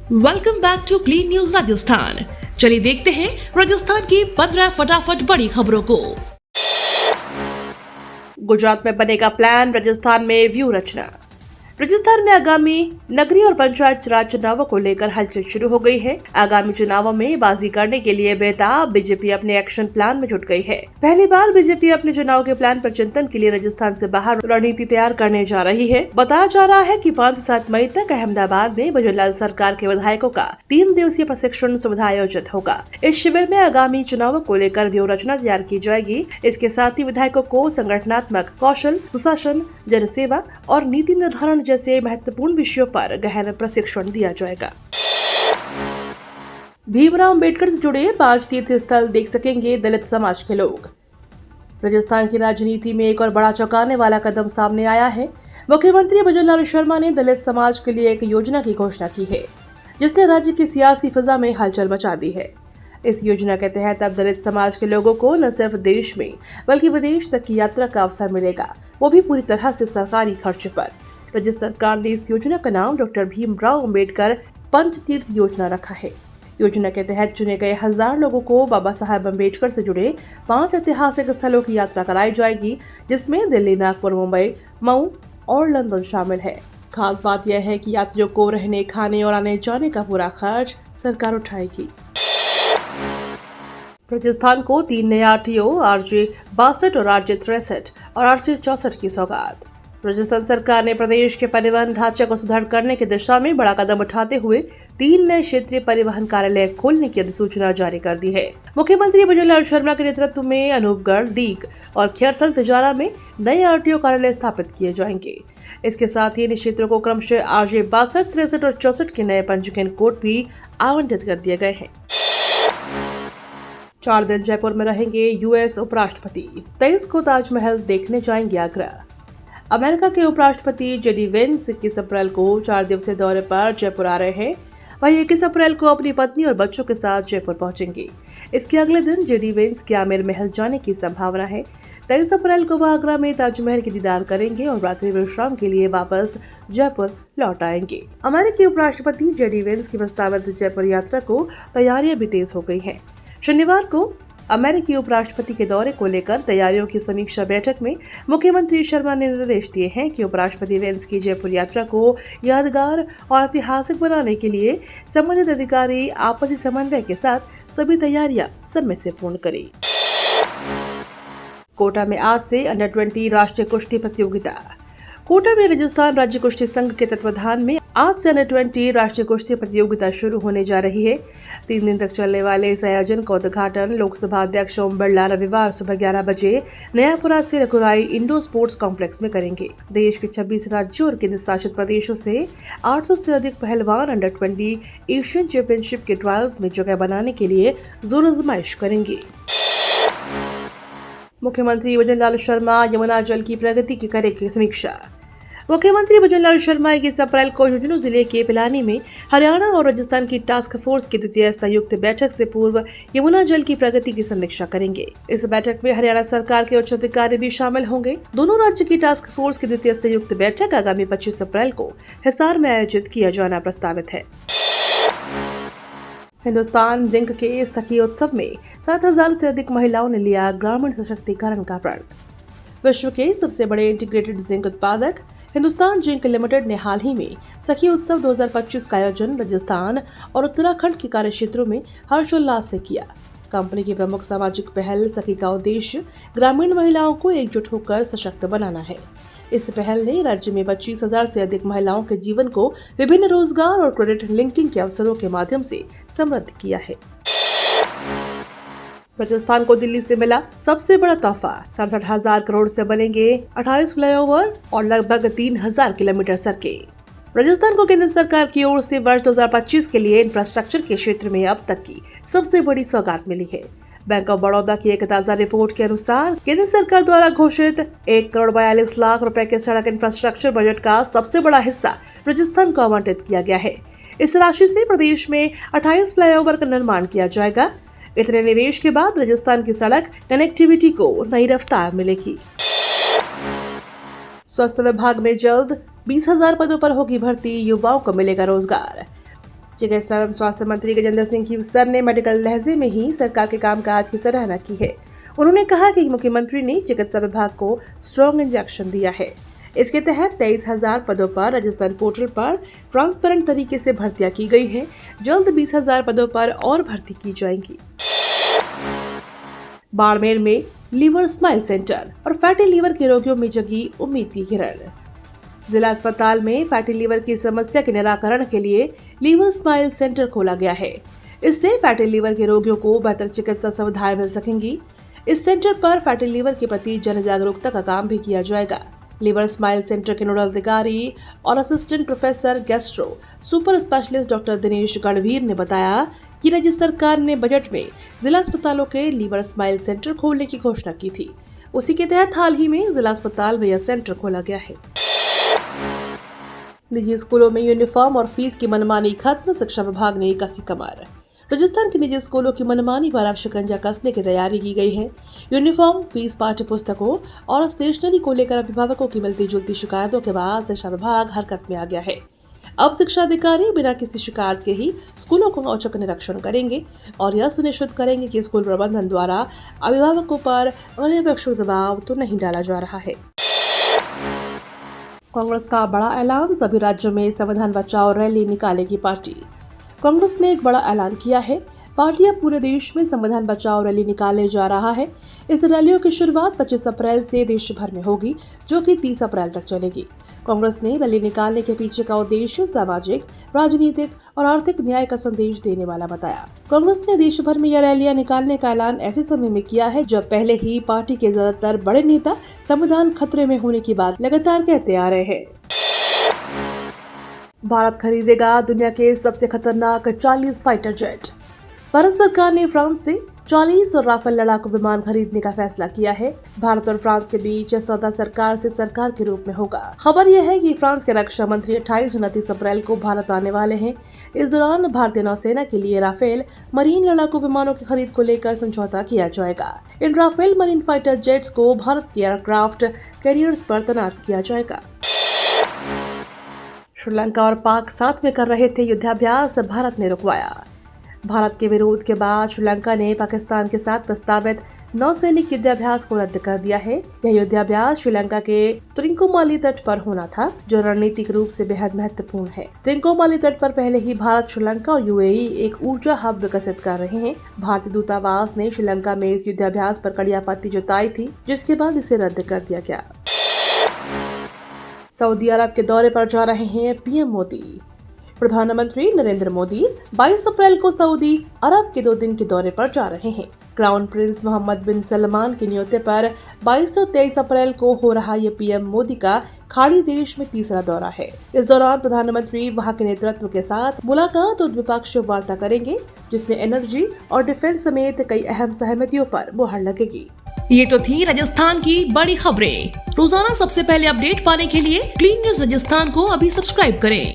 Welcome back to clean news Rajasthan. चलिए देखते हैं राजस्थान की 15 फटाफट बड़ी खबरों को। गुजरात में बनेगा प्लान, राजस्थान में व्यू रचना। राजस्थान में आगामी नगरीय और पंचायत राज चुनावों को लेकर हलचल शुरू हो गई है। आगामी चुनावों में बाजी करने के लिए बेताब बीजेपी अपने एक्शन प्लान में जुट गई है। पहली बार बीजेपी अपने चुनाव के प्लान पर चिंतन के लिए राजस्थान से बाहर रणनीति तैयार करने जा रही है। बताया जा रहा है कि 5 से 7 मई तक अहमदाबाद में भजनलाल सरकार के विधायकों का 3 दिवसीय प्रशिक्षण सुविधा आयोजित होगा। इस शिविर में आगामी चुनावों को लेकर व्यू रचना तैयार की जाएगी। इसके साथ ही विधायकों को संगठनात्मक कौशल, सुशासन, जनसेवा और नीति निर्धारण जैसे महत्वपूर्ण विषयों पर गहन प्रशिक्षण दिया जाएगा। भीमराव अंबेडकर से जुड़े 5 तीर्थ स्थल देख सकेंगे दलित समाज के लोग। राजस्थान की राजनीति में एक और बड़ा चौंकाने वाला कदम सामने आया है। मुख्यमंत्री भजनलाल शर्मा ने दलित समाज के लिए एक योजना की घोषणा की है, जिसने राज्य की सियासी फिजा में हलचल मचा दी है। इस योजना के तहत अब दलित समाज के लोगों को न सिर्फ देश में बल्कि विदेश तक की यात्रा का अवसर मिलेगा, वो भी पूरी तरह से सरकारी खर्च पर। राज्य सरकार ने इस योजना का नाम डॉक्टर भीमराव अंबेडकर पंच तीर्थ योजना रखा है। योजना के तहत चुने गए 1000 लोगों को बाबा साहेब अंबेडकर से जुड़े 5 ऐतिहासिक स्थलों की यात्रा कराई जाएगी, जिसमें दिल्ली, नागपुर, मुंबई, मऊ और लंदन शामिल है। खास बात यह है कि यात्रियों को रहने, खाने और आने जाने का पूरा खर्च सरकार उठाएगी। राजस्थान को 3 नए आरटीओ, RJ 62 और RJ 63 और RJ 64 की सौगात। राजस्थान सरकार ने प्रदेश के परिवहन ढांचे को सुदृढ़ करने की दिशा में बड़ा कदम उठाते हुए 3 नए क्षेत्रीय परिवहन कार्यालय खोलने की अधिसूचना जारी कर दी है। मुख्यमंत्री भजनलाल शर्मा के नेतृत्व में अनूपगढ़, दीग और खेरथल, तिजारा में नए आरटीओ कार्यालय स्थापित किए जाएंगे। इसके साथ ही इन क्षेत्रों को क्रमशः RJ 62, 63 और 64 के नए पंजीकरण कोड भी आवंटित कर दिए गए हैं। 4 दिन जयपुर में रहेंगे US उपराष्ट्रपति। 23 को ताजमहल देखने जाएंगे आगरा। अमेरिका के उपराष्ट्रपति JD वेंस 21 अप्रैल को 4 दिवसीय दौरे पर जयपुर आ रहे हैं। वहीं 21 अप्रैल को अपनी पत्नी और बच्चों के साथ जयपुर पहुंचेंगे। इसके अगले दिन JD वेंस के आमेर महल जाने की संभावना है। 23 अप्रैल को वह आगरा में ताजमहल की दीदार करेंगे और रात्रि विश्राम के लिए वापस जयपुर लौट आएंगे। अमेरिकी उपराष्ट्रपति JD वेंस की प्रस्तावित जयपुर यात्रा को तैयारियां भी तेज हो गई हैं। शनिवार को अमेरिकी उपराष्ट्रपति के दौरे को लेकर तैयारियों की समीक्षा बैठक में मुख्यमंत्री शर्मा ने निर्देश दिए हैं कि उपराष्ट्रपति वेंस की जयपुर यात्रा को यादगार और ऐतिहासिक बनाने के लिए संबंधित अधिकारी आपसी समन्वय के साथ सभी तैयारियां समय से पूर्ण करें। कोटा में आज से अंडर-20 राष्ट्रीय कुश्ती प्रतियोगिता। कोटा में राजस्थान राज्य कुश्ती संघ के तत्वाधान में आज से अंडर-20 राष्ट्रीय कुश्ती प्रतियोगिता शुरू होने जा रही है। 3 दिन तक चलने वाले इस आयोजन का उद्घाटन लोकसभा अध्यक्ष ओम बिरला रविवार सुबह 11 बजे नयापुरा से रघुराई इंडोर स्पोर्ट्स कॉम्प्लेक्स में करेंगे। देश के 26 राज्यों और केंद्र शासित प्रदेशों से 800 से अधिक पहलवान अंडर-20 एशियन चैंपियनशिप के ट्रायल्स में जगह बनाने के लिए जोर आजमाइश करेंगे। मुख्यमंत्री भजनलाल शर्मा यमुना जल की प्रगति की करेंगे समीक्षा। मुख्यमंत्री भजनलाल शर्मा 21 अप्रैल को झुंझुनू जिले के पिलानी में हरियाणा और राजस्थान की टास्क फोर्स की द्वितीय संयुक्त बैठक से पूर्व यमुना जल की प्रगति की समीक्षा करेंगे। इस बैठक में हरियाणा सरकार के उच्च अधिकारी भी शामिल होंगे। दोनों राज्य की टास्क फोर्स की द्वितीय संयुक्त बैठक आगामी 25 अप्रैल को हिसार में आयोजित किया जाना प्रस्तावित है। हिंदुस्तान जिंक के सखी उत्सव में 7000 से अधिक महिलाओं ने लिया ग्रामीण सशक्तिकरण का प्रण। विश्व के सबसे बड़े इंटीग्रेटेड जिंक उत्पादक हिंदुस्तान जिंक लिमिटेड ने हाल ही में सखी उत्सव 2025 का आयोजन राजस्थान और उत्तराखंड के कार्य क्षेत्रों में हर्षोल्लास से किया। कंपनी की प्रमुख सामाजिक पहल सखी का उद्देश्य ग्रामीण महिलाओं को एकजुट होकर सशक्त बनाना है। इस पहल ने राज्य में 25,000 से अधिक महिलाओं के जीवन को विभिन्न रोजगार और क्रेडिट लिंकिंग के अवसरों के माध्यम से समृद्ध किया है। राजस्थान को दिल्ली से मिला सबसे बड़ा तोहफा। 67,000 करोड़ से बनेंगे 28 फ्लाईओवर और लगभग 3,000 किलोमीटर सड़कें। राजस्थान को केंद्र सरकार की ओर से वर्ष 2025 के लिए इंफ्रास्ट्रक्चर के क्षेत्र में अब तक की सबसे बड़ी सौगात मिली है। बैंक ऑफ बड़ौदा की एक ताजा रिपोर्ट के अनुसार केंद्र सरकार द्वारा घोषित 1,42,00,000 रुपए के सड़क इंफ्रास्ट्रक्चर बजट का सबसे बड़ा हिस्सा राजस्थान को आवंटित किया गया है। इस राशि से प्रदेश में 28 फ्लाईओवर का निर्माण किया जाएगा। इतने निवेश के बाद राजस्थान की सड़क कनेक्टिविटी को नई रफ्तार मिलेगी। स्वास्थ्य विभाग में जल्द 20,000 पदों पर होगी भर्ती, युवाओं को मिलेगा रोजगार। चिकित्सा एवं स्वास्थ्य मंत्री गजेंद्र सिंह खीवसर ने मेडिकल लहजे में ही सरकार के कामकाज की सराहना की है। उन्होंने कहा कि मुख्यमंत्री ने चिकित्सा विभाग को स्ट्रॉन्ग इंजेक्शन दिया है। इसके तहत 23,000 पदों पर राजस्थान पोर्टल पर ट्रांसपेरेंट तरीके से भर्तियां की गई हैं। जल्द 20,000 पदों पर और भर्ती की जाएंगी। बाड़मेर में लीवर स्माइल सेंटर और फैटी लीवर के रोगियों में जगी उम्मीद की किरण। जिला अस्पताल में फैटी लीवर की समस्या के निराकरण के लिए लीवर स्माइल सेंटर खोला गया है। इससे फैटी लीवर के रोगियों को बेहतर चिकित्सा सुविधाएं मिल सकेंगी। इस सेंटर पर फैटी लीवर के प्रति जन जागरूकता का काम भी किया जाएगा। लीवर स्माइल सेंटर के नोडल अधिकारी और assistant professor gastro super specialist doctor Dinesh Ganvir ने बताया कि राज्य सरकार ने बजट में जिला अस्पतालों के लीवर स्माइल सेंटर खोलने की घोषणा की थी। उसी के तहत हाल ही में जिला अस्पताल में यह सेंटर खोला गया है। निजी स्कूलों में यूनिफॉर्म और फीस की मनमानी खत्म, शिक्षा विभाग ने कसी कमर। राजस्थान के निजी स्कूलों की मनमानी पर अब शिकंजा कसने की तैयारी की गई है। यूनिफॉर्म, फीस, पाठ्य पुस्तकों और स्टेशनरी को लेकर अभिभावकों की मिलती जुलती शिकायतों के बाद शिक्षा विभाग हरकत में आ गया है। अब शिक्षा अधिकारी बिना किसी शिकायत के ही स्कूलों का औचक निरीक्षण करेंगे और यह सुनिश्चित करेंगे कि स्कूल प्रबंधन द्वारा अभिभावकों पर अनावश्यक दबाव तो नहीं डाला जा रहा है। कांग्रेस का बड़ा ऐलान, सभी राज्यों में संविधान बचाओ रैली निकालेगी पार्टी। कांग्रेस ने एक बड़ा ऐलान किया है। पार्टी अब पूरे देश में संविधान बचाओ रैली निकालने जा रहा है। इस रैलियों की शुरुआत 25 अप्रैल से देश भर में होगी, जो कि 30 अप्रैल तक चलेगी। कांग्रेस ने रैली निकालने के पीछे का उद्देश्य सामाजिक, राजनीतिक और आर्थिक न्याय का संदेश देने वाला बताया। कांग्रेस ने देश भर में यह रैलियां निकालने का ऐलान ऐसे समय में किया है जब पहले ही पार्टी के ज्यादातर बड़े नेता संविधान खतरे में होने की बात लगातार कहते आ रहे हैं। भारत खरीदेगा दुनिया के सबसे खतरनाक 40 फाइटर जेट। भारत सरकार ने फ्रांस से 40 और राफेल लड़ाकू विमान खरीदने का फैसला किया है। भारत और फ्रांस के बीच यह सौदा सरकार से सरकार के रूप में होगा। खबर यह है कि फ्रांस के रक्षा मंत्री 28 और 29 अप्रैल को भारत आने वाले हैं। इस दौरान भारतीय नौसेना के लिए राफेल मरीन लड़ाकू विमानों की खरीद को लेकर समझौता किया जाएगा। इन राफेल मरीन फाइटर जेट्स को भारत के एयरक्राफ्ट कैरियर्स पर तैनात किया जाएगा। श्रीलंका और पाक साथ में कर रहे थे युद्धाभ्यास, भारत ने रुकवाया। भारत के विरोध के बाद श्रीलंका ने पाकिस्तान के साथ प्रस्तावित नौसैनिक युद्धाभ्यास को रद्द कर दिया है। यह युद्धाभ्यास श्रीलंका के त्रिंकोमाली तट पर होना था, जो रणनीतिक रूप से बेहद महत्वपूर्ण है। त्रिंकोमाली तट पर पहले ही भारत, श्रीलंका और यूएई एक ऊर्जा हब विकसित कर रहे हैं। भारतीय दूतावास ने श्रीलंका में इस युद्धाभ्यास पर कड़ी आपत्ति जताई थी, जिसके बाद इसे रद्द कर दिया गया। सऊदी अरब के दौरे पर जा रहे हैं पीएम मोदी। प्रधानमंत्री नरेंद्र मोदी 22 अप्रैल को सऊदी अरब के 2 दिन के दौरे पर जा रहे हैं। क्राउन प्रिंस मोहम्मद बिन सलमान के न्योते पर 22 और 23 अप्रैल को हो रहा ये पीएम मोदी का खाड़ी देश में तीसरा दौरा है। इस दौरान प्रधानमंत्री वहां के नेतृत्व के साथ मुलाकात और द्विपक्षीय वार्ता करेंगे, जिसमें एनर्जी और डिफेंस समेत कई अहम सहमतियों पर मुहर लगेगी। ये तो थी राजस्थान की बड़ी खबरें। रोजाना सबसे पहले अपडेट पाने के लिए क्लीन न्यूज राजस्थान को अभी सब्सक्राइब करें।